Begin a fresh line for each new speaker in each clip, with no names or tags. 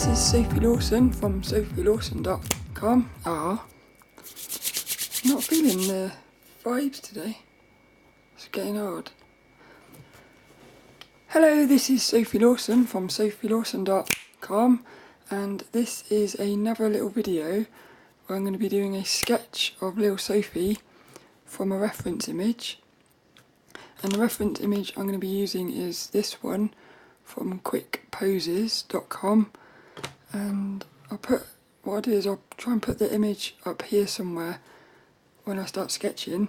this is Sophie Lawson from sophielawson.com. Not feeling the vibes today. It's getting hard. Hello, this is Sophie Lawson from sophielawson.com, and this is another little video where I'm going to be doing a sketch of lilSOPHiE from a reference image. And the reference image I'm going to be using is this one from quickposes.com, and what I'll do is I'll try and put the image up here somewhere when I start sketching,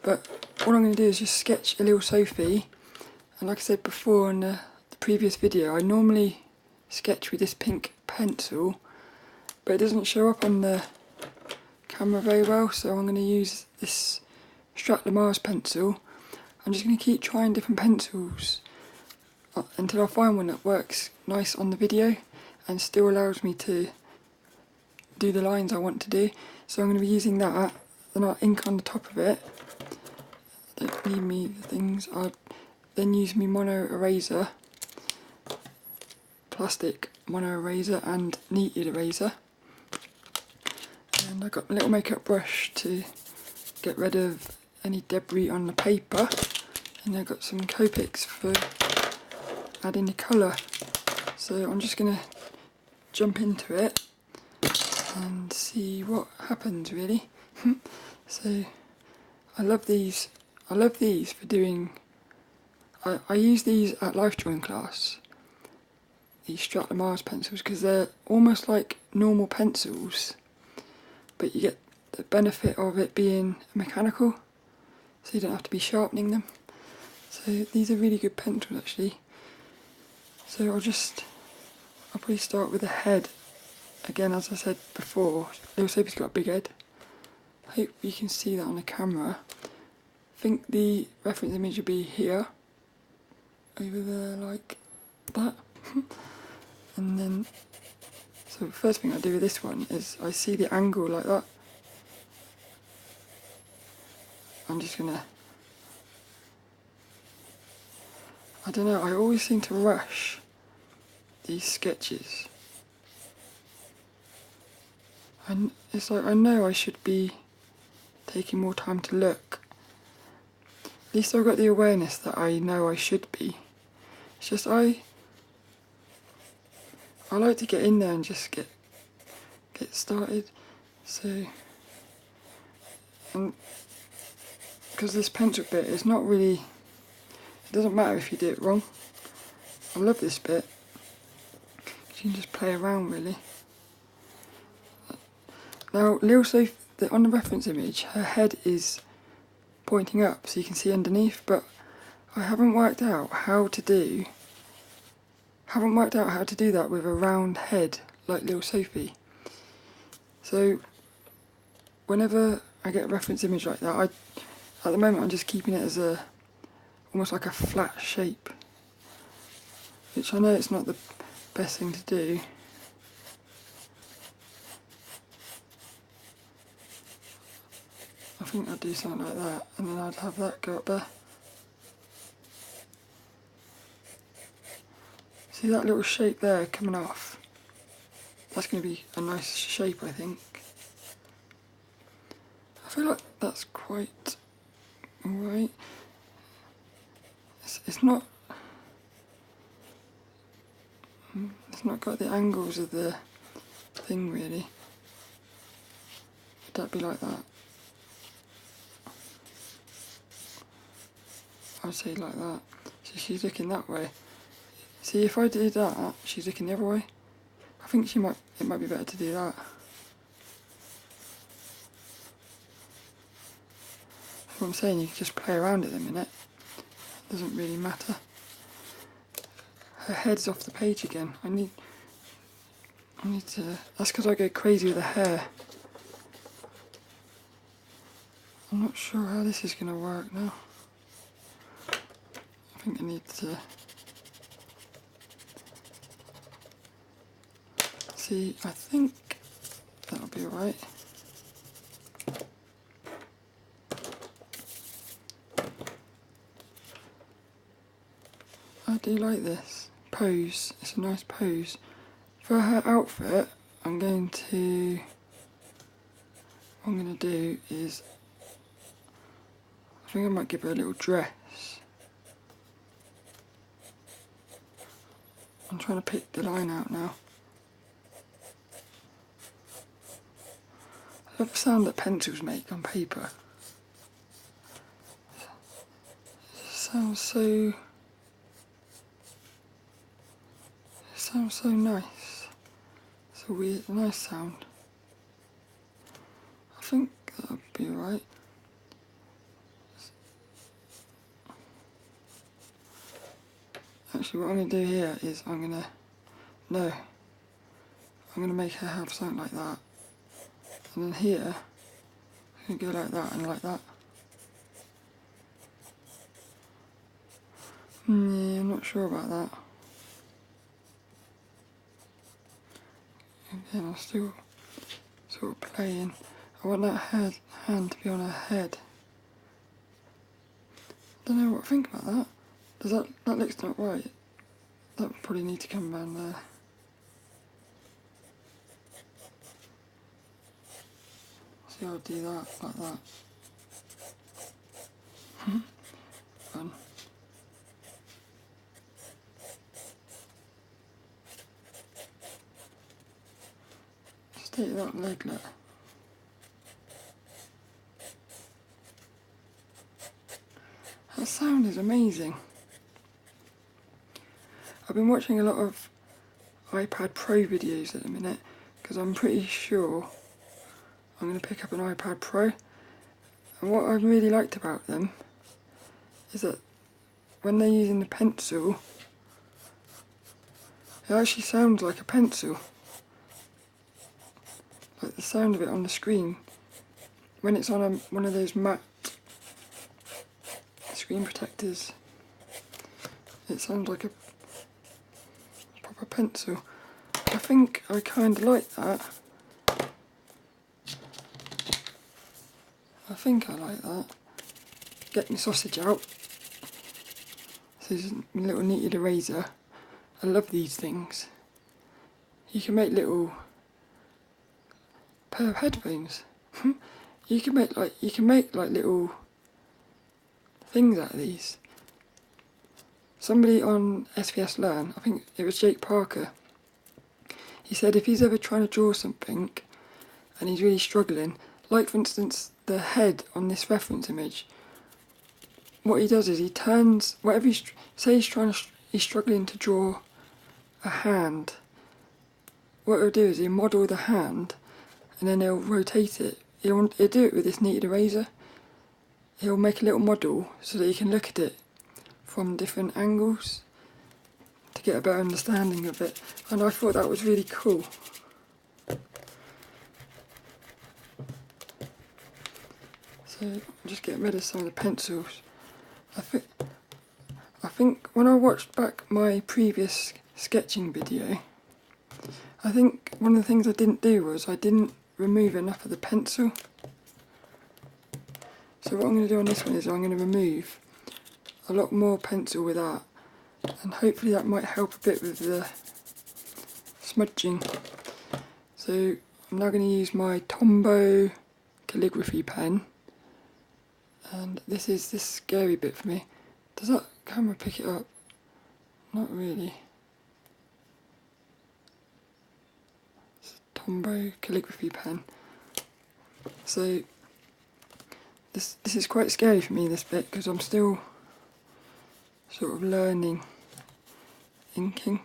but all I'm going to do is just sketch a lilSOPHiE. And like I said before in the previous video, I normally sketch with this pink pencil, but it doesn't show up on the camera very well, so I'm going to use this Mars pencil. I'm just going to keep trying different pencils until I find one that works nice on the video and still allows me to do the lines I want to do. So I'm going to be using that, then I'll ink on the top of it. Don't need me the things. I'll then use my mono eraser, plastic mono eraser and kneaded eraser. And I got a little makeup brush to get rid of any debris on the paper. And I've got some Copics for adding the colour. So I'm just going to jump into it and see what happens really. So I love these for doing, I use these at life drawing class, these Mars pencils, because they're almost like normal pencils, but you get the benefit of it being mechanical, so you don't have to be sharpening them. So these are really good pencils actually. So I'll probably start with the head. Again, as I said before, lilSOPHiE's got a big head. I hope you can see that on the camera. I think the reference image will be here, over there like that. And then, so the first thing I do with this one is I see the angle like that. I'm just gonna, I don't know, I always seem to rush these sketches. And it's like, I know I should be taking more time to look. At least I've got the awareness that I know I should be. It's just I like to get in there and just get started. So, and because this pencil bit is not really, it doesn't matter if you do it wrong. I love this bit. You can just play around really. Now lilSOPHiE, on the reference image, her head is pointing up so you can see underneath, but I haven't worked out how to do that with a round head like lilSOPHiE. So whenever I get a reference image like that, at the moment I'm just keeping it as almost like a flat shape, which I know it's not the best thing to do. I think I'd do something like that, and then I'd have that go up there. See that little shape there coming off? That's going to be a nice shape, I think. I feel like that's quite alright. It's not got the angles of the thing really. That'd be like that. I'd say like that. So she's looking that way. See, if I did that, she's looking the other way. I think it might be better to do that. That's what I'm saying, you can just play around it a minute. It doesn't really matter. Her head's off the page again. I need to, that's because I go crazy with the hair. I'm not sure how this is going to work now. I think I need to see, I think that'll be alright. I do like this pose, it's a nice pose. If for her outfit, what I'm going to do is, I think I might give her a little dress. I'm trying to pick the line out now. I love the sound that pencils make on paper. It sounds so nice. It's a weird, nice sound. I think that'll be right. Actually, what I'm going to do here is I'm going to make her have something like that. And then here, I'm going to go like that and like that. Yeah, I'm not sure about that. Again, I'm still sort of playing. I want that hand to be on her head. Don't know what I think about that. Does that looks not right. That would probably need to come down there. See, I'll do that like that. Fun. Just take that leglet. That sound is amazing. I've been watching a lot of iPad Pro videos at the minute because I'm pretty sure I'm going to pick up an iPad Pro. And what I really liked about them is that when they're using the pencil, it actually sounds like a pencil. Like the sound of it on the screen. When it's on one of those matte screen protectors, it sounds like a proper pencil. I think I kind of like that. I think I like that. Get my sausage out. This is a little kneaded eraser. I love these things. You can make little pair of headphones. you can make like little things out of these. Somebody on SVS Learn, I think it was Jake Parker, he said if he's ever trying to draw something and he's really struggling, like for instance the head on this reference image, what he does is he turns whatever say he's struggling to draw a hand. What he'll do is he'll model the hand and then he'll rotate it. He'll do it with this kneaded eraser. He'll make a little model so that you can look at it from different angles to get a better understanding of it. And I thought that was really cool. So I'm just getting rid of some of the pencils. I think when I watched back my previous sketching video, I think one of the things I didn't do was I didn't remove enough of the pencil. So what I'm going to do on this one is I'm going to remove a lot more pencil with that, and hopefully that might help a bit with the smudging. So I'm now going to use my Tombow calligraphy pen, and this is this scary bit for me. Does that camera pick it up? Not really. It's a Tombow calligraphy pen. So this is quite scary for me, this bit, because I'm still sort of learning inking.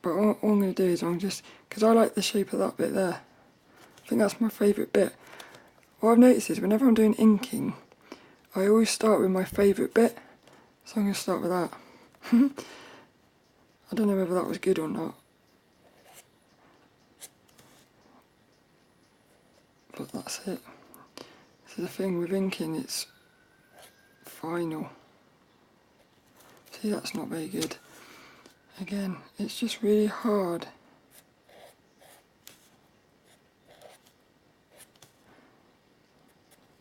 But all I'm going to do is I'm just, because I like the shape of that bit there. I think that's my favourite bit. What I've noticed is whenever I'm doing inking, I always start with my favourite bit. So I'm going to start with that. I don't know whether that was good or not. But that's it. This is the thing with inking, it's final. See, that's not very good. Again, it's just really hard.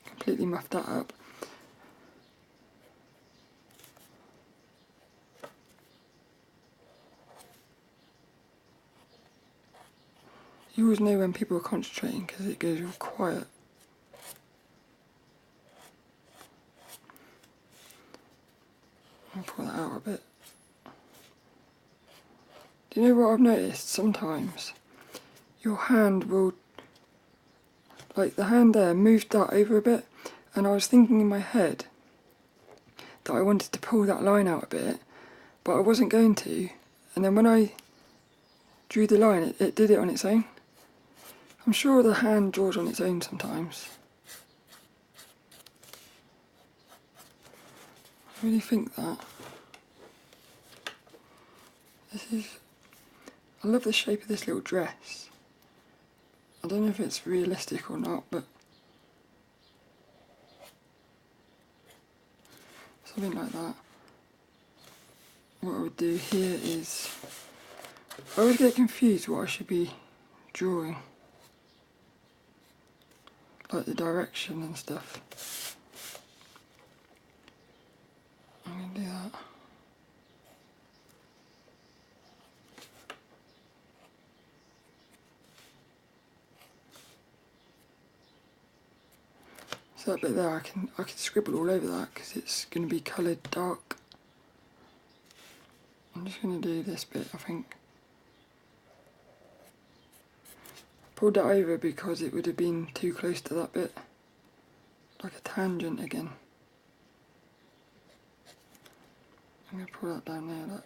Completely muffed that up. You always know when people are concentrating because it goes real quiet. I'll pull that out a bit. Do you know what I've noticed? Sometimes your hand will, like the hand there, moved that over a bit, and I was thinking in my head that I wanted to pull that line out a bit, but I wasn't going to, and then when I drew the line, it did it on its own. I'm sure the hand draws on its own sometimes. I really think that. I love the shape of this little dress. I don't know if it's realistic or not, but something like that. What I would do here is, I always get confused what I should be drawing, like the direction and stuff. I'm going to do that. So that bit there, I can scribble all over that because it's going to be coloured dark. I'm just going to do this bit, I think. Pulled that over because it would have been too close to that bit, like a tangent again. I'm going to pull that down there, look.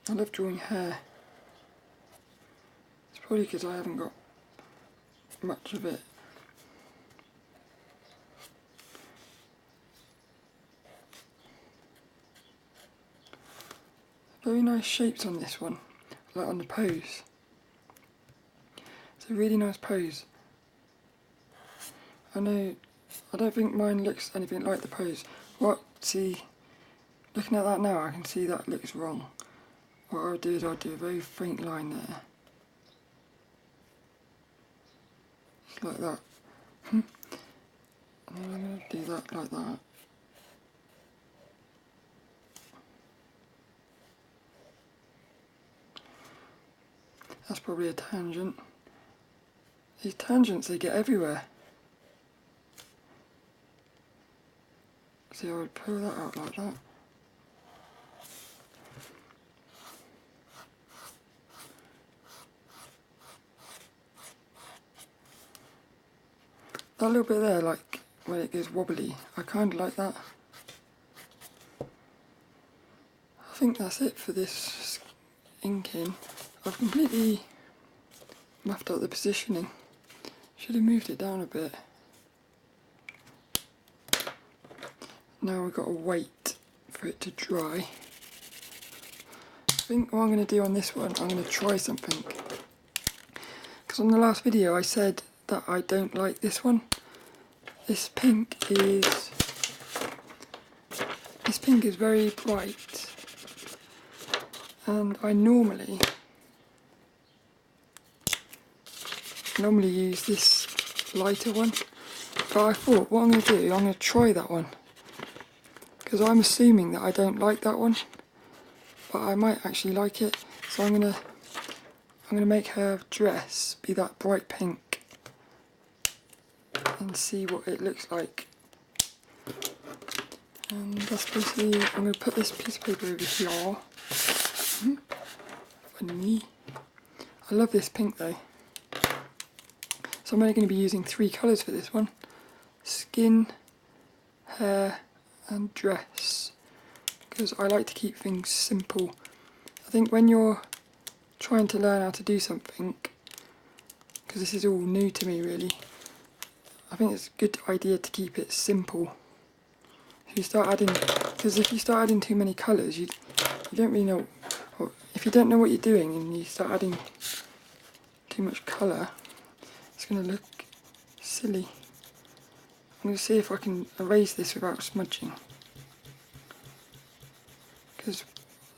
I love drawing hair. It's probably because I haven't got much of it. Very nice shapes on this one, like on the pose. It's a really nice pose. I don't think mine looks anything like the pose. See, looking at that now, I can see that looks wrong. What I'll do is I'll do a very faint line there. Just like that. And then I'm going to do that like that. That's probably a tangent. These tangents, they get everywhere. See, I would pull that out like that. That little bit there, like when it goes wobbly, I kind of like that. I think that's it for this inking. I've completely muffed up the positioning. Should have moved it down a bit. Now we've got to wait for it to dry. I think what I'm going to do on this one, I'm going to try something. Because on the last video I said that I don't like this one. This pink is very bright, and I normally use this lighter one, but I thought what I'm going to do, I'm going to try that one, because I'm assuming that I don't like that one, but I might actually like it. So I'm going to make her dress be that bright pink and see what it looks like. And that's basically, I'm going to put this piece of paper over here. Funny. I love this pink though. So I'm only going to be using 3 colours for this one. Skin, hair and dress. Because I like to keep things simple. I think when you're trying to learn how to do something, because this is all new to me really, I think it's a good idea to keep it simple. If you start adding, because if you start adding too many colours, you don't really know, or if you don't know what you're doing and you start adding too much colour, it's going to look silly. I'm going to see if I can erase this without smudging. Because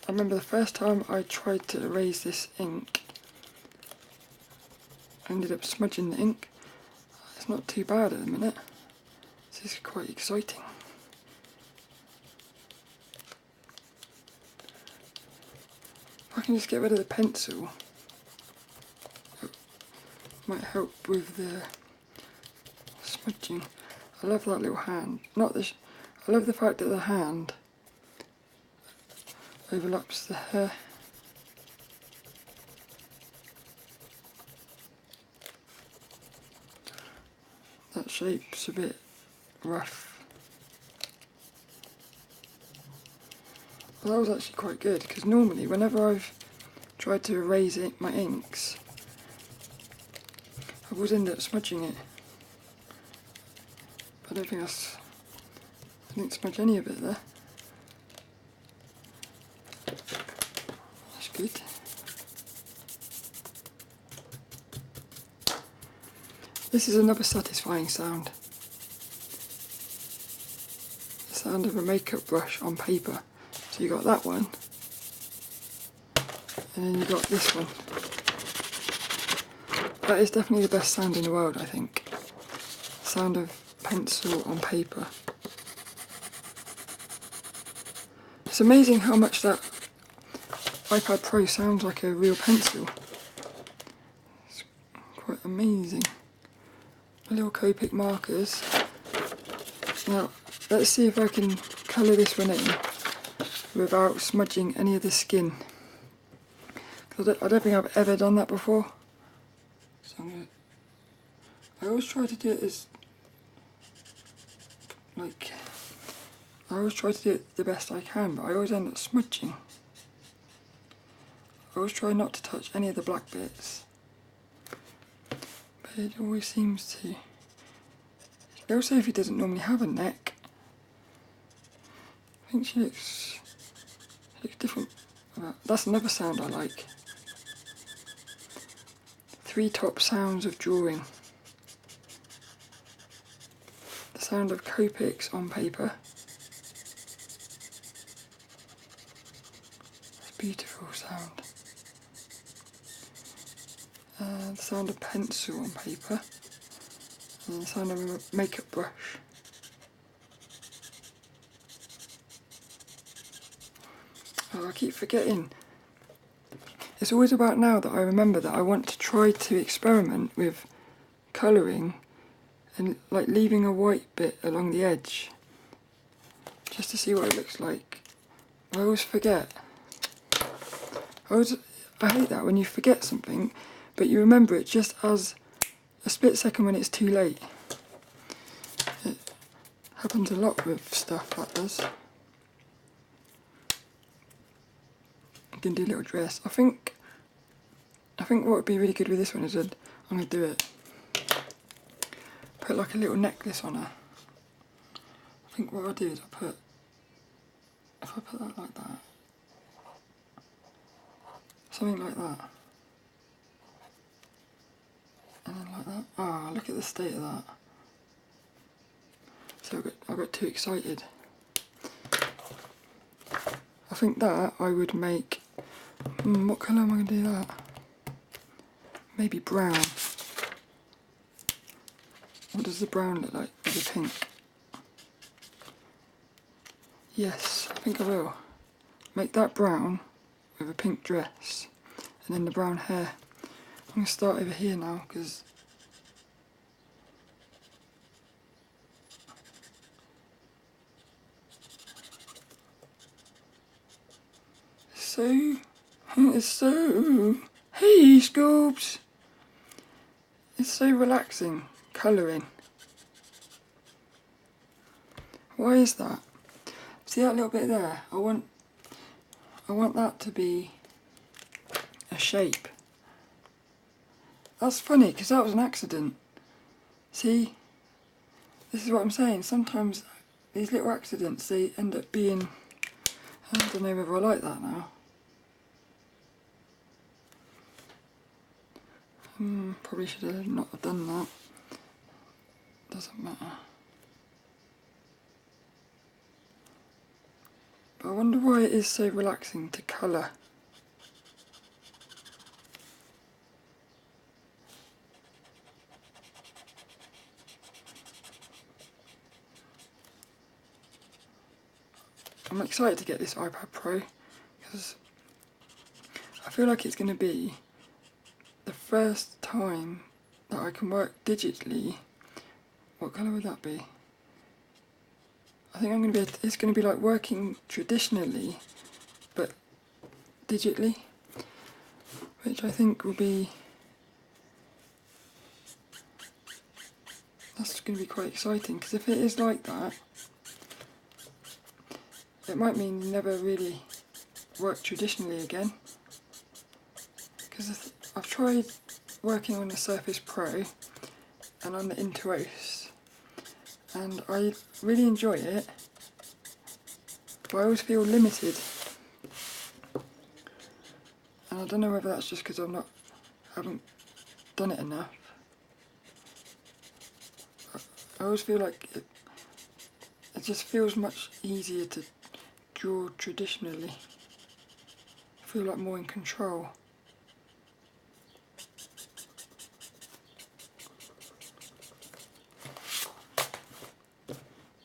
I remember the first time I tried to erase this ink, I ended up smudging the ink. It's not too bad at the minute. This is quite exciting. I'm going to put this piece of paper over here. I'm going to put this piece of paper over here. I'm going to see if I can erase this without smudging. Because I remember the first time I tried to erase this ink, I ended up smudging the ink. It's not too bad at the minute. This is quite exciting. can just get rid of the pencil, it might help with the smudging. I love that little hand. I love the fact that the hand overlaps the hair. That shape's a bit rough. Well, that was actually quite good, because normally whenever I've tried to erase my inks, I always end up smudging it. But I don't think I didn't smudge any of it there. That's good. This is another satisfying sound. The sound of a makeup brush on paper. So you got that one, and then you got this one. That is definitely the best sound in the world, I think. Sound of pencil on paper. It's amazing how much that iPad Pro sounds like a real pencil. It's quite amazing. My little Copic markers. Now, let's see if I can colour this one in without smudging any of the skin. Because I don't think I've ever done that before. So I always try to do it as, like, I always try to do it the best I can, but I always end up smudging. I always try not to touch any of the black bits. But it always seems to. lilSOPHiE doesn't normally have a neck. I think she looks different. That's another sound I like. 3 top sounds of drawing. The sound of Copics on paper. It's a beautiful sound. The sound of pencil on paper. And the sound of a makeup brush. Oh, I keep forgetting. It's always about now that I remember that I want to try to experiment with colouring and like leaving a white bit along the edge just to see what it looks like. I always forget. I hate that when you forget something but you remember it just as a split second when it's too late. It happens a lot with stuff, that does. I can do a little dress. I think what would be really good with this one is I'm going to do it. Put like a little necklace on her. I think what I'll do is if I put that like that, something like that, and then like that. Ah, look at the state of that. So I got too excited. I think that I would make. What colour am I going to do that? Maybe brown. What does the brown look like with the pink? Yes, I think I will. Make that brown with a pink dress and then the brown hair. I'm going to start over here now because it's so, hey Scoops! It's so relaxing, colouring. Why is that? See that little bit there? I want that to be a shape. That's funny because that was an accident. See? This is what I'm saying. Sometimes these little accidents, they end up being. I don't know whether I like that now. Probably should have not have done that. Doesn't matter. But I wonder why it is so relaxing to colour. I'm excited to get this iPad Pro because feel like it's going to be the first time that I can work digitally. What colour would that be? I think it's going to be like working traditionally, but digitally, which I think will be, that's going to be quite exciting, because if it is like that, it might mean you never really work traditionally again. Because I've tried working on the Surface Pro and on the Intuos, and I really enjoy it, but I always feel limited. And I don't know whether that's just because haven't done it enough. I always feel like it just feels much easier to draw traditionally. I feel like more in control.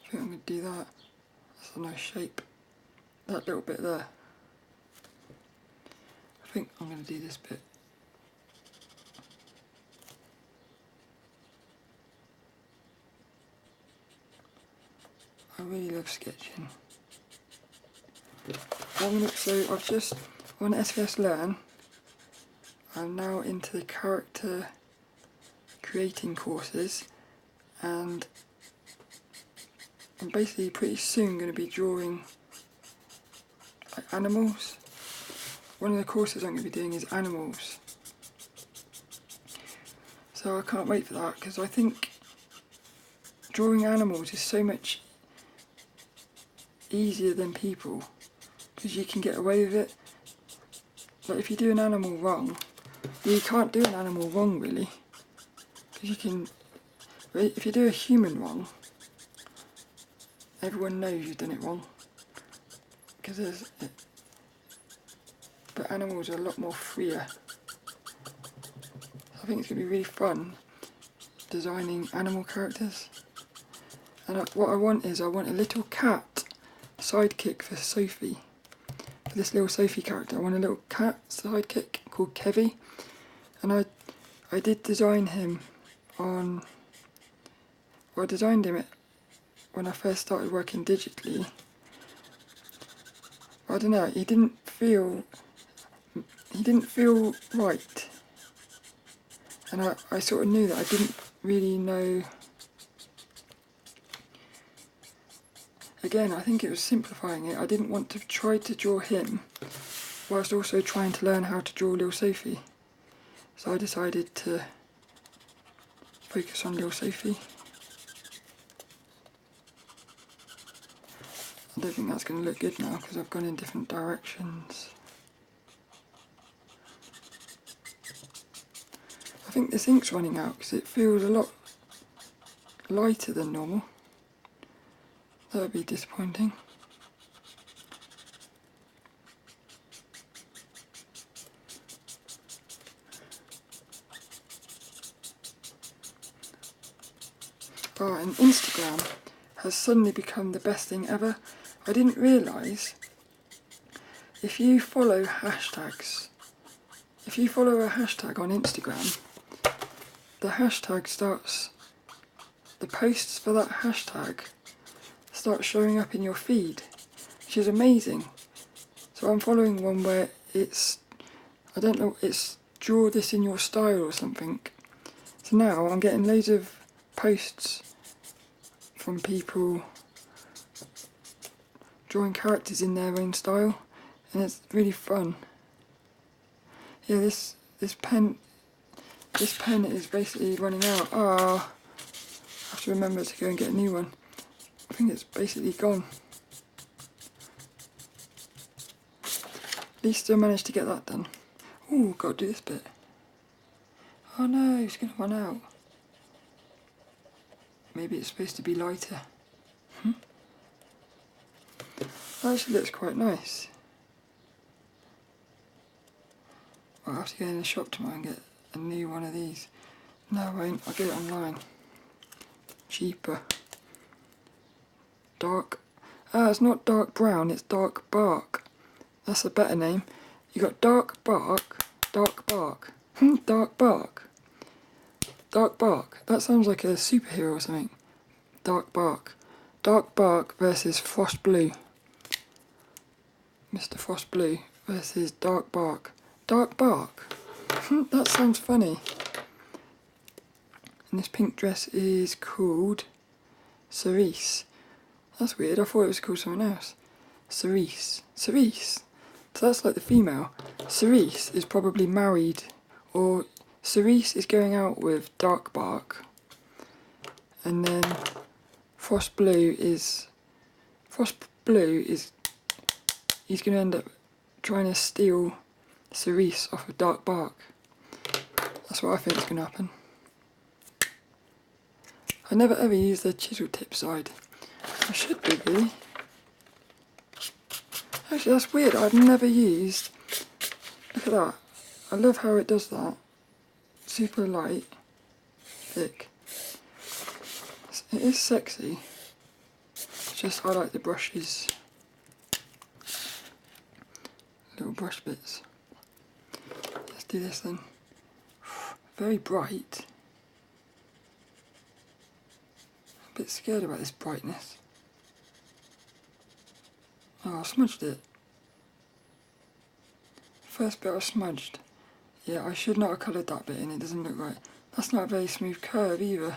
I think I'm going to do that. That's a nice shape. That little bit there. I think I'm going to do this bit. I really love sketching. So I've just, on SVS Learn, I'm now into the character creating courses, and I'm basically pretty soon going to be drawing like animals. One of the courses I'm going to be doing is animals. So I can't wait for that, because I think drawing animals is so much easier than people, because you can get away with it. Like if you do an animal wrong, you can't do an animal wrong really, because you can, if you do a human wrong, everyone knows you've done it wrong, because but animals are a lot more freer. I think it's going to be really fun designing animal characters. And what I want is, I want a little cat sidekick for Sophie. For this lilSOPHiE character, I want a little cat sidekick called Kevy. And I did design him I designed him when I first started working digitally. I don't know, he didn't feel right. And I sort of knew that I didn't really know. Again, I think it was simplifying it. I didn't want to try to draw him whilst also trying to learn how to draw lilSOPHiE. So I decided to focus on lilSOPHiE. I don't think that's going to look good now because I've gone in different directions. I think this ink's running out because it feels a lot lighter than normal. That would be disappointing. Oh, and Instagram has suddenly become the best thing ever. I didn't realise if you follow hashtags, if you follow a hashtag on Instagram, the hashtag starts, the posts for that hashtag start showing up in your feed, which is amazing. So I'm following one where it's, I don't know, it's draw this in your style or something. So now I'm getting loads of posts from people drawing characters in their own style, and it's really fun. Yeah, this pen is basically running out. I have to remember to go and get a new one. I think it's basically gone. At least I managed to get that done. Ooh, got to do this bit. Oh no, it's going to run out. Maybe it's supposed to be lighter. That actually looks quite nice. I'll have to go in the shop tomorrow and get a new one of these. No, I won't. I'll get it online. Cheaper. Dark. It's not dark brown, it's dark bark. That's a better name. You got dark bark, dark bark, dark bark, dark bark. That sounds like a superhero or something. Dark bark versus frost blue. Mr. Frost Blue versus dark bark. Dark bark. That sounds funny. And this pink dress is called Cerise. That's weird, I thought it was called something else. Cerise. Cerise. So that's like the female. Cerise is probably married, or Cerise is going out with dark bark. And then Frost Blue is he's going to end up trying to steal Cerise off of dark bark. That's what I think is going to happen. I never ever use the chisel tip side. I should do really. Actually that's weird, I've never used, look at that. I love how it does that. Super light, thick. It is sexy. It's just I like the brushes. Little brush bits. Let's do this then. Very bright. A bit scared about this brightness. Oh, I smudged it. First bit I smudged. Yeah, I should not have coloured that bit in, it doesn't look right. That's not a very smooth curve either.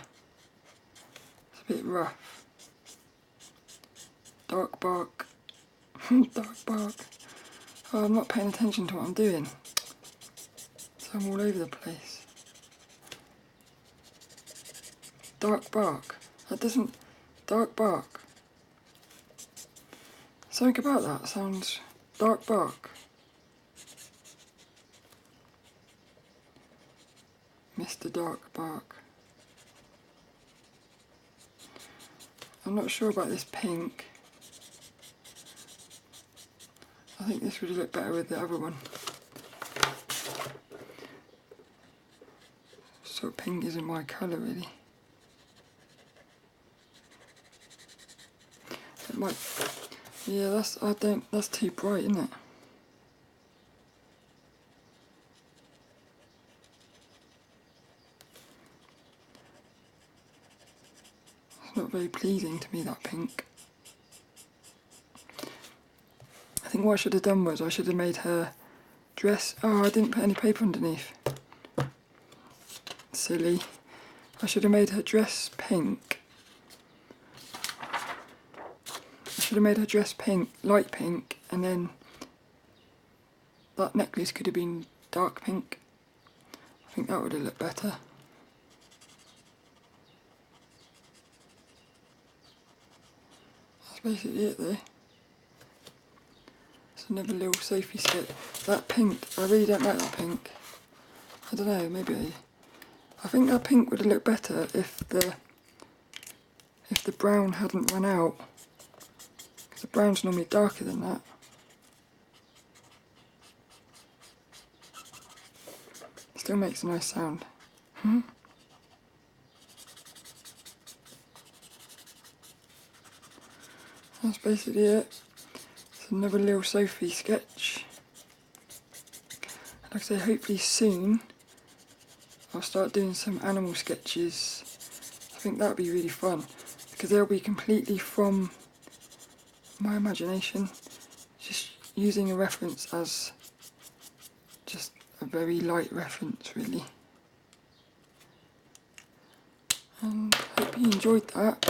It's a bit rough. Dark bark. Dark bark. Oh, I'm not paying attention to what I'm doing. So I'm all over the place. Dark bark. That doesn't... Dark bark. Something about that sounds... Dark bark. Mr. Dark Bark. I'm not sure about this pink. I think this would look better with the other one. So pink isn't my colour really. It might, yeah, that's too bright, isn't it? It's not very pleasing to me, that pink. I think what I should have done was I should have made her dress... Oh, I didn't put any paper underneath. Silly. I should have made her dress pink. I should have made her dress pink, light pink, and then that necklace could have been dark pink. I think that would have looked better. That's basically it though. It's another lilSOPHiE sketch. That pink, I really don't like that pink. I don't know, maybe I think that pink would have looked better if the brown hadn't run out. Because the brown's normally darker than that. Still makes a nice sound. That's basically it. It's another lilSOPHiE sketch. Like I say, hopefully soon I'll start doing some animal sketches. I think that would be really fun because they'll be completely from my imagination, just using a reference as just a very light reference really. And I hope you enjoyed that.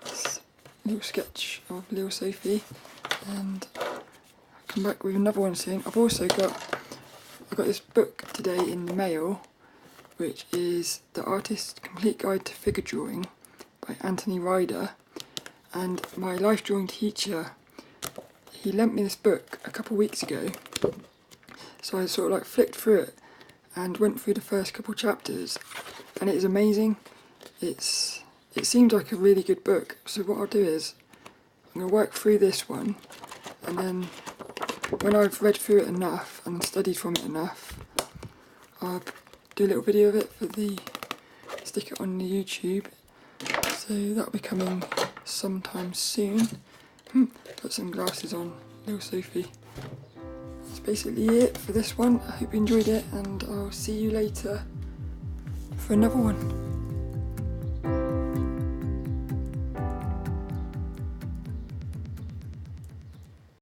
This little sketch of lilSOPHiE, and I'll come back with another one soon. I've also got this book today in the mail, which is The Artist's Complete Guide to Figure Drawing by Anthony Ryder. And my life drawing teacher, he lent me this book a couple of weeks ago. So I sort of like flicked through it and went through the first couple chapters, and it is amazing. It seems like a really good book. So what I'll do is I'm going to work through this one, and then when I've read through it enough and studied from it enough, I'll do a little video of it stick it on the YouTube. So that'll be coming sometime soon. Put some glasses on, lilSOPHiE. That's basically it for this one. I hope you enjoyed it, and I'll see you later for another one.